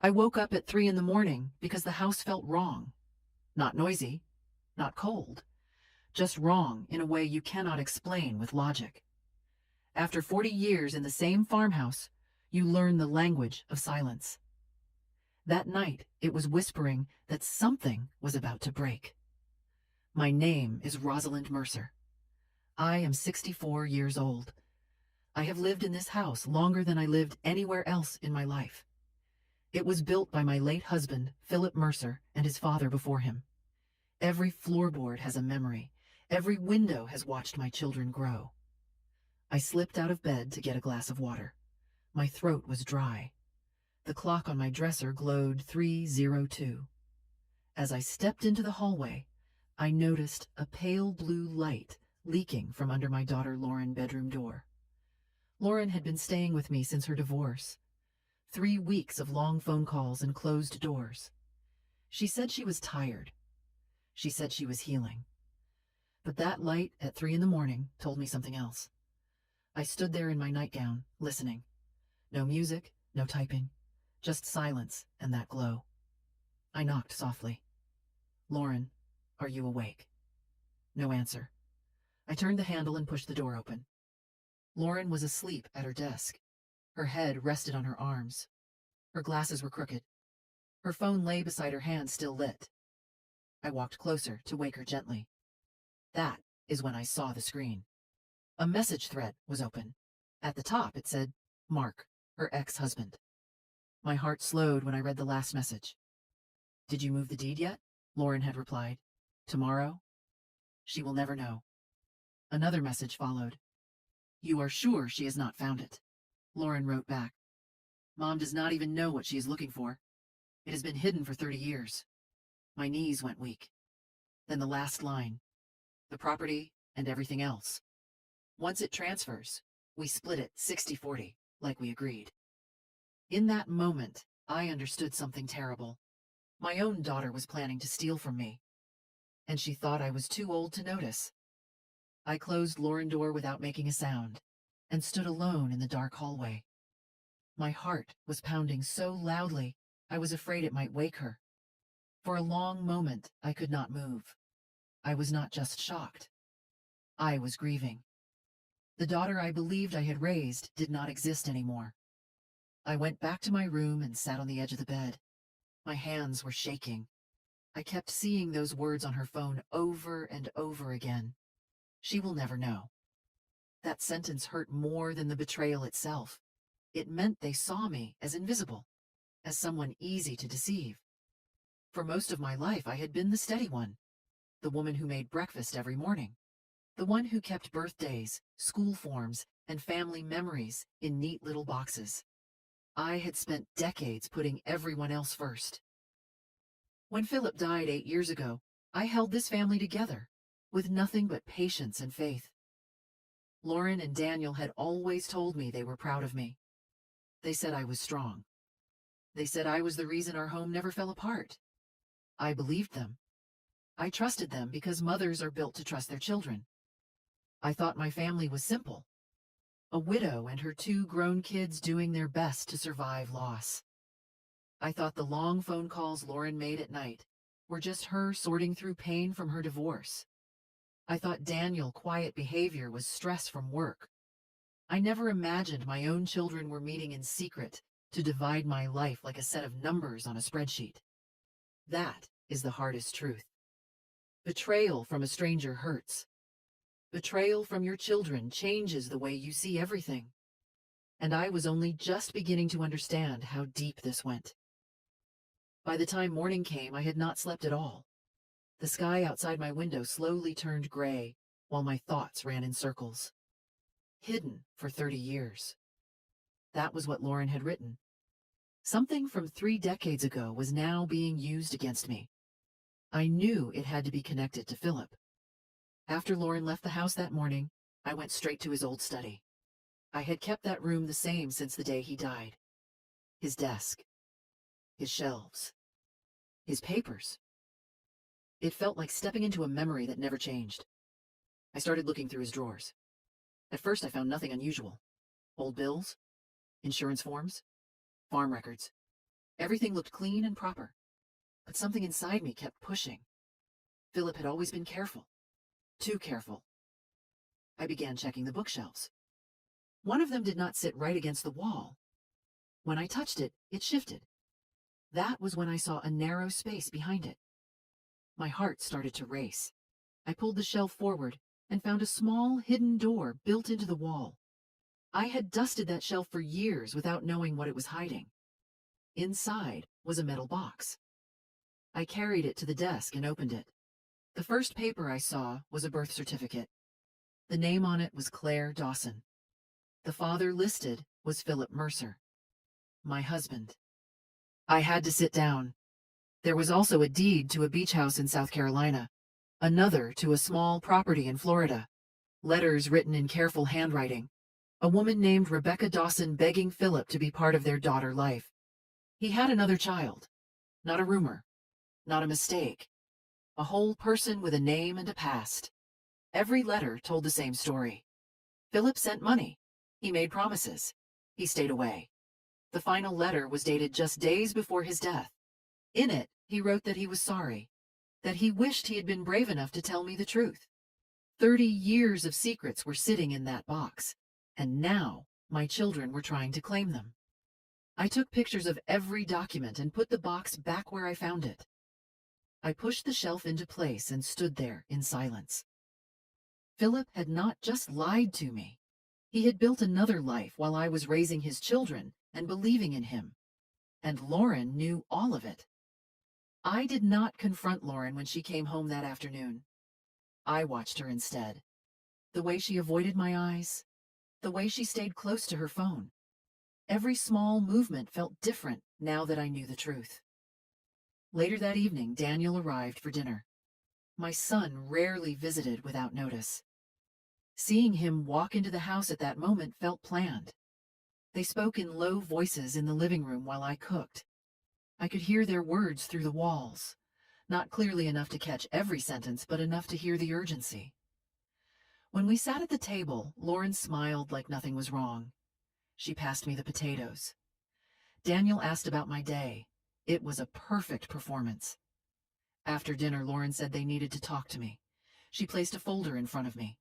I woke up at 3 in the morning because the house felt wrong. Not noisy, not cold, just wrong in a way you cannot explain with logic. After 40 years in the same farmhouse, you learn the language of silence. That night, it was whispering that something was about to break. My name is Rosalind Mercer. I am 64 years old. I have lived in this house longer than I lived anywhere else in my life. It was built by my late husband, Philip Mercer, and his father before him. Every floorboard has a memory. Every window has watched my children grow. I slipped out of bed to get a glass of water. My throat was dry. The clock on my dresser glowed 3:02. As I stepped into the hallway, I noticed a pale blue light leaking from under my daughter Lauren's bedroom door. Lauren had been staying with me since her divorce. 3 weeks of long phone calls and closed doors. She said she was tired. She said she was healing. But that light at 3 in the morning told me something else. I stood there in my nightgown, listening. No music, no typing, just silence and that glow. I knocked softly. "Lauren, are you awake?" No answer. I turned the handle and pushed the door open. Lauren was asleep at her desk. Her head rested on her arms. Her glasses were crooked. Her phone lay beside her hand, still lit. I walked closer to wake her gently. That is when I saw the screen. A message thread was open. At the top it said, "Mark, her ex-husband." My heart slowed when I read the last message. "Did you move the deed yet?" Lauren had replied. "Tomorrow? She will never know." Another message followed. "You are sure she has not found it?" Lauren wrote back. "Mom does not even know what she is looking for. It has been hidden for 30 years. My knees went weak. Then the last line. "The property and everything else. Once it transfers, we split it 60-40, like we agreed." In that moment, I understood something terrible. My own daughter was planning to steal from me, and she thought I was too old to notice. I closed Lauren's door without making a sound and stood alone in the dark hallway. My heart was pounding so loudly I was afraid it might wake her. For a long moment, I could not move. I was not just shocked. I was grieving. The daughter I believed I had raised did not exist anymore. I went back to my room and sat on the edge of the bed. My hands were shaking. I kept seeing those words on her phone over and over again. She will never know. That sentence hurt more than the betrayal itself. It meant they saw me as invisible, as someone easy to deceive. For most of my life, I had been the steady one, the woman who made breakfast every morning, the one who kept birthdays, school forms, and family memories in neat little boxes. I had spent decades putting everyone else first. When Philip died 8 years ago, I held this family together with nothing but patience and faith. Lauren and Daniel had always told me they were proud of me. They said I was strong. They said I was the reason our home never fell apart. I believed them. I trusted them because mothers are built to trust their children. I thought my family was simple. A widow and her 2 grown kids doing their best to survive loss. I thought the long phone calls Lauren made at night were just her sorting through pain from her divorce. I thought Daniel's quiet behavior was stress from work. I never imagined my own children were meeting in secret to divide my life like a set of numbers on a spreadsheet. That is the hardest truth. Betrayal from a stranger hurts. Betrayal from your children changes the way you see everything. And I was only just beginning to understand how deep this went. By the time morning came, I had not slept at all. The sky outside my window slowly turned gray while my thoughts ran in circles. Hidden for 30 years. That was what Lauren had written. Something from 3 decades ago was now being used against me. I knew it had to be connected to Philip. After Lauren left the house that morning, I went straight to his old study. I had kept that room the same since the day he died. His desk, his shelves, his papers. It felt like stepping into a memory that never changed. I started looking through his drawers. At first, I found nothing unusual. Old bills, insurance forms, farm records. Everything looked clean and proper, but something inside me kept pushing. Philip had always been careful, too careful. I began checking the bookshelves. One of them did not sit right against the wall. When I touched it, it shifted. That was when I saw a narrow space behind it. My heart started to race. I pulled the shelf forward and found a small, hidden door built into the wall. I had dusted that shelf for years without knowing what it was hiding. Inside was a metal box. I carried it to the desk and opened it. The first paper I saw was a birth certificate. The name on it was Claire Dawson. The father listed was Philip Mercer, my husband. I had to sit down. There was also a deed to a beach house in South Carolina, another to a small property in Florida, letters written in careful handwriting, a woman named Rebecca Dawson begging Philip to be part of their daughter life. He had another child, not a rumor, not a mistake, a whole person with a name and a past. Every letter told the same story. Philip sent money. He made promises. He stayed away. The final letter was dated just days before his death. In it, he wrote that he was sorry, that he wished he had been brave enough to tell me the truth. 30 years of secrets were sitting in that box, and now my children were trying to claim them. I took pictures of every document and put the box back where I found it. I pushed the shelf into place and stood there in silence. Philip had not just lied to me. He had built another life while I was raising his children and believing in him. And Lauren knew all of it. I did not confront Lauren when she came home that afternoon. I watched her instead. The way she avoided my eyes, the way she stayed close to her phone. Every small movement felt different now that I knew the truth. Later that evening, Daniel arrived for dinner. My son rarely visited without notice. Seeing him walk into the house at that moment felt planned. They spoke in low voices in the living room while I cooked. I could hear their words through the walls, not clearly enough to catch every sentence, but enough to hear the urgency. When we sat at the table, Lauren smiled like nothing was wrong. She passed me the potatoes. Daniel asked about my day. It was a perfect performance. After dinner, Lauren said they needed to talk to me. She placed a folder in front of me.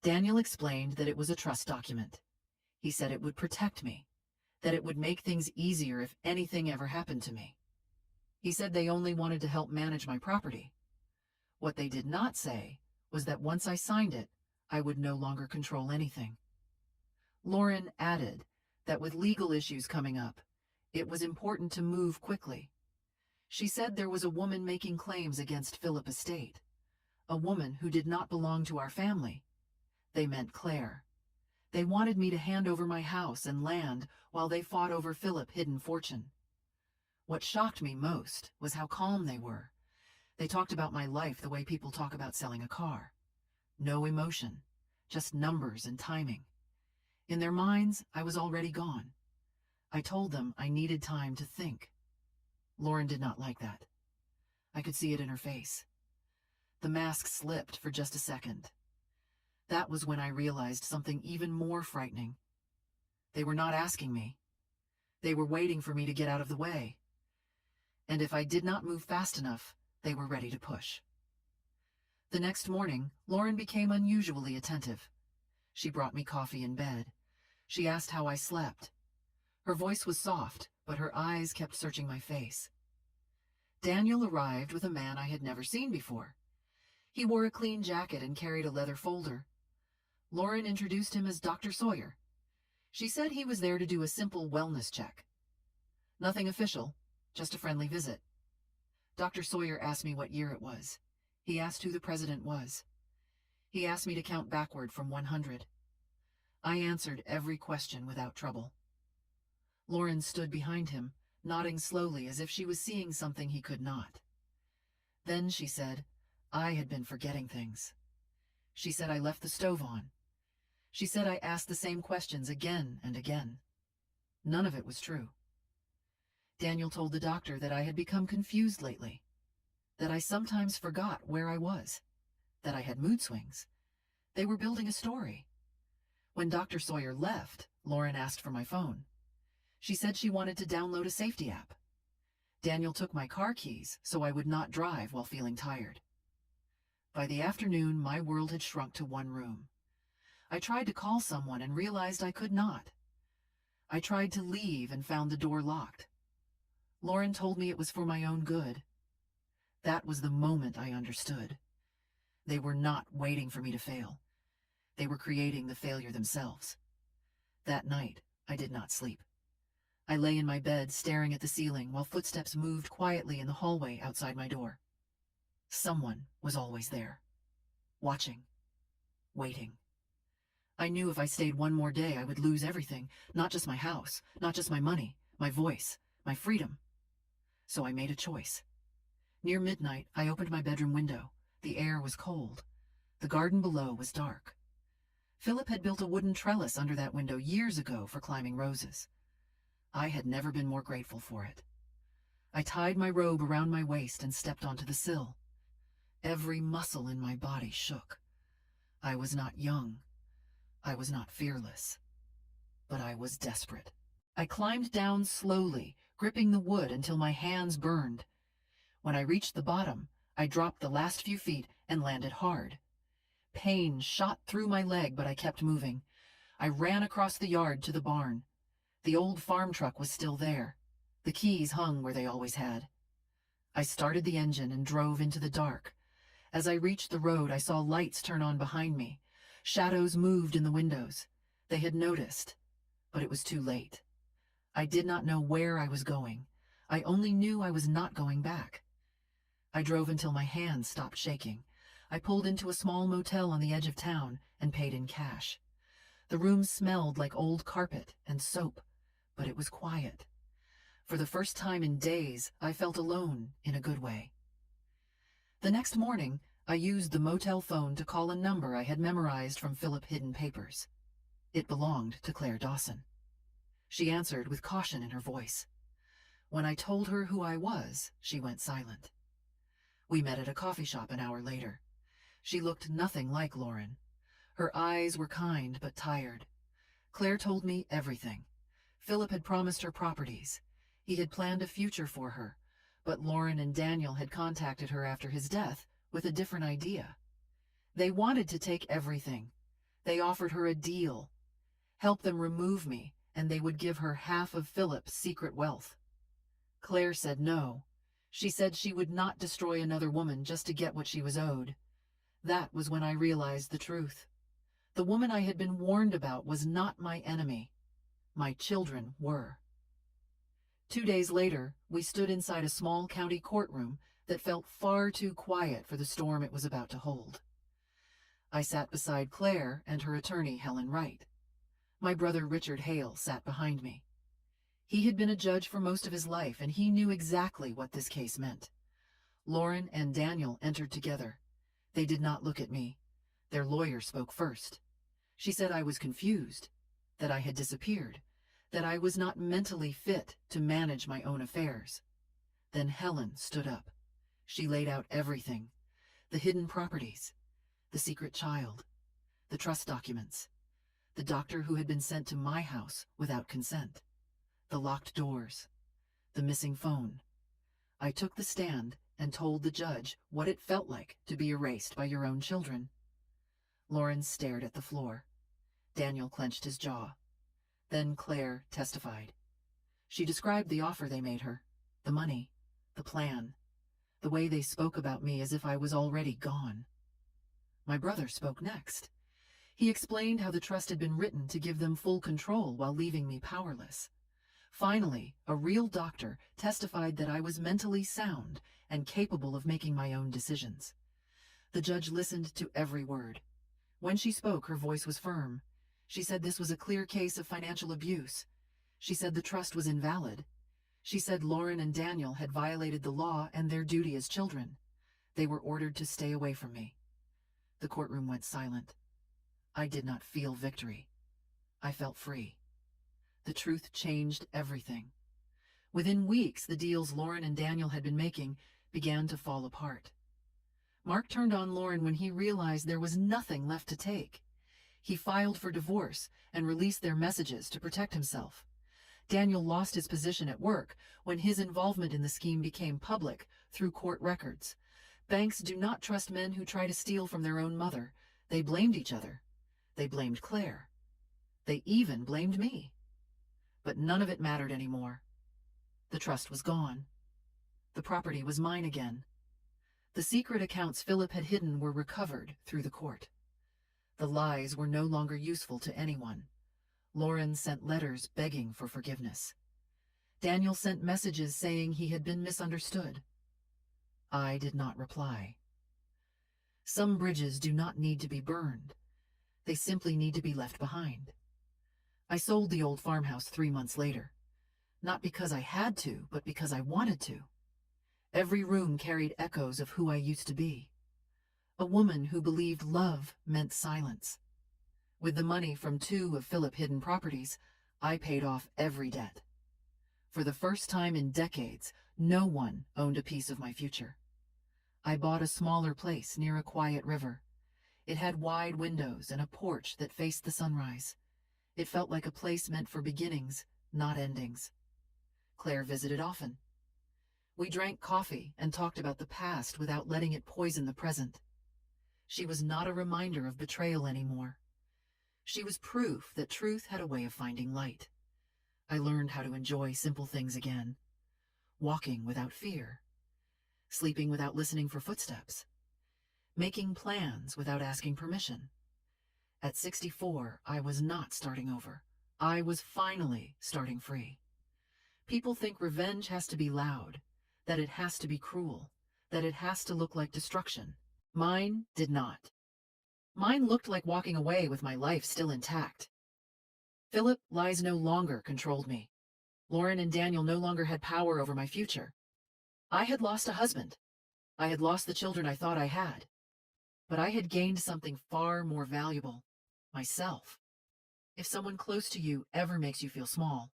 Daniel explained that it was a trust document. He said it would protect me, that it would make things easier if anything ever happened to me. He said they only wanted to help manage my property. What they did not say was that once I signed it, I would no longer control anything. Lauren added that with legal issues coming up, it was important to move quickly. She said there was a woman making claims against Philip Estate, a woman who did not belong to our family. They meant Claire. They wanted me to hand over my house and land while they fought over Philip's hidden fortune. What shocked me most was how calm they were. They talked about my life the way people talk about selling a car. No emotion, just numbers and timing. In their minds, I was already gone. I told them I needed time to think. Lauren did not like that. I could see it in her face. The mask slipped for just a second. That was when I realized something even more frightening. They were not asking me. They were waiting for me to get out of the way. And if I did not move fast enough, they were ready to push. The next morning, Lauren became unusually attentive. She brought me coffee in bed. She asked how I slept. Her voice was soft, but her eyes kept searching my face. Daniel arrived with a man I had never seen before. He wore a clean jacket and carried a leather folder. Lauren introduced him as Dr. Sawyer. She said he was there to do a simple wellness check. Nothing official, just a friendly visit. Dr. Sawyer asked me what year it was. He asked who the president was. He asked me to count backward from 100. I answered every question without trouble. Lauren stood behind him, nodding slowly as if she was seeing something he could not. Then she said, I had been forgetting things. She said I left the stove on. She said I asked the same questions again and again. None of it was true. Daniel told the doctor that I had become confused lately, that I sometimes forgot where I was, that I had mood swings. They were building a story. When Dr. Sawyer left, Lauren asked for my phone. She said she wanted to download a safety app. Daniel took my car keys so I would not drive while feeling tired. By the afternoon, my world had shrunk to one room. I tried to call someone and realized I could not. I tried to leave and found the door locked. Lauren told me it was for my own good. That was the moment I understood. They were not waiting for me to fail. They were creating the failure themselves. That night, I did not sleep. I lay in my bed staring at the ceiling while footsteps moved quietly in the hallway outside my door. Someone was always there, watching, waiting. I knew if I stayed one more day, I would lose everything, not just my house, not just my money, my voice, my freedom. So I made a choice. Near midnight, I opened my bedroom window. The air was cold. The garden below was dark. Philip had built a wooden trellis under that window years ago for climbing roses. I had never been more grateful for it. I tied my robe around my waist and stepped onto the sill. Every muscle in my body shook. I was not young. I was not fearless. But I was desperate. I climbed down slowly, gripping the wood until my hands burned. When I reached the bottom, I dropped the last few feet and landed hard. Pain shot through my leg, but I kept moving. I ran across the yard to the barn. The old farm truck was still there. The keys hung where they always had. I started the engine and drove into the dark. As I reached the road, I saw lights turn on behind me. Shadows moved in the windows. They had noticed, but it was too late. I did not know where I was going. I only knew I was not going back. I drove until my hands stopped shaking. I pulled into a small motel on the edge of town and paid in cash. The room smelled like old carpet and soap, but it was quiet. For the first time in days, I felt alone in a good way. The next morning, I used the motel phone to call a number I had memorized from Philip hidden papers. It belonged to Claire Dawson. She answered with caution in her voice. When I told her who I was, she went silent. We met at a coffee shop an hour later. She looked nothing like Lauren. Her eyes were kind but tired. Claire told me everything. Philip had promised her properties. He had planned a future for her, but Lauren and Daniel had contacted her after his death with a different idea. They wanted to take everything. They offered her a deal. Help them remove me, and they would give her half of Philip's secret wealth. Claire said no. She said she would not destroy another woman just to get what she was owed. That was when I realized the truth. The woman I had been warned about was not my enemy. My children were. 2 days later, we stood inside a small county courtroom that felt far too quiet for the storm it was about to hold. I sat beside Claire and her attorney, Helen Wright. My brother Richard Hale sat behind me. He had been a judge for most of his life, and he knew exactly what this case meant. Lauren and Daniel entered together. They did not look at me. Their lawyer spoke first. She said I was confused, that I had disappeared, that I was not mentally fit to manage my own affairs. Then Helen stood up. She laid out everything: the hidden properties, the secret child, the trust documents, the doctor who had been sent to my house without consent, the locked doors, the missing phone. I took the stand and told the judge what it felt like to be erased by your own children. Lauren stared at the floor. Daniel clenched his jaw. Then Claire testified. She described the offer they made her, the money, the plan, the way they spoke about me as if I was already gone. My brother spoke next. He explained how the trust had been written to give them full control while leaving me powerless. Finally, a real doctor testified that I was mentally sound and capable of making my own decisions. The judge listened to every word. When she spoke, her voice was firm. She said this was a clear case of financial abuse. She said the trust was invalid. She said Lauren and Daniel had violated the law and their duty as children. They were ordered to stay away from me. The courtroom went silent. I did not feel victory. I felt free. The truth changed everything. Within weeks, the deals Lauren and Daniel had been making began to fall apart. Mark turned on Lauren when he realized there was nothing left to take. He filed for divorce and released their messages to protect himself. Daniel lost his position at work when his involvement in the scheme became public through court records. Banks do not trust men who try to steal from their own mother. They blamed each other. They blamed Claire. They even blamed me. But none of it mattered anymore. The trust was gone. The property was mine again. The secret accounts Philip had hidden were recovered through the court. The lies were no longer useful to anyone. Lauren sent letters begging for forgiveness. Daniel sent messages saying he had been misunderstood. I did not reply. Some bridges do not need to be burned. They simply need to be left behind. I sold the old farmhouse 3 months later. Not because I had to, but because I wanted to. Every room carried echoes of who I used to be. A woman who believed love meant silence. With the money from 2 of Philip's hidden properties, I paid off every debt. For the first time in decades, no one owned a piece of my future. I bought a smaller place near a quiet river. It had wide windows and a porch that faced the sunrise. It felt like a place meant for beginnings, not endings. Claire visited often. We drank coffee and talked about the past without letting it poison the present. She was not a reminder of betrayal anymore. She was proof that truth had a way of finding light. I learned how to enjoy simple things again. Walking without fear. Sleeping without listening for footsteps. Making plans without asking permission. At 64, I was not starting over. I was finally starting free. People think revenge has to be loud, that it has to be cruel, that it has to look like destruction. Mine did not. Mine looked like walking away with my life still intact. Philip lies no longer controlled me. Lauren and Daniel no longer had power over my future. I had lost a husband. I had lost the children I thought I had. But I had gained something far more valuable. Myself. If someone close to you ever makes you feel small,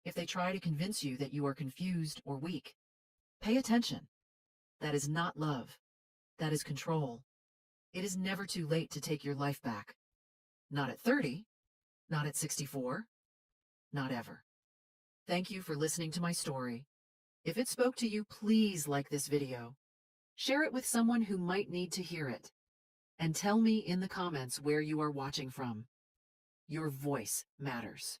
if they try to convince you that you are confused or weak, pay attention. That is not love. That is control. It is never too late to take your life back. Not at 30, not at 64, not ever. Thank you for listening to my story. If it spoke to you, please like this video. Share it with someone who might need to hear it. And tell me in the comments where you are watching from. Your voice matters.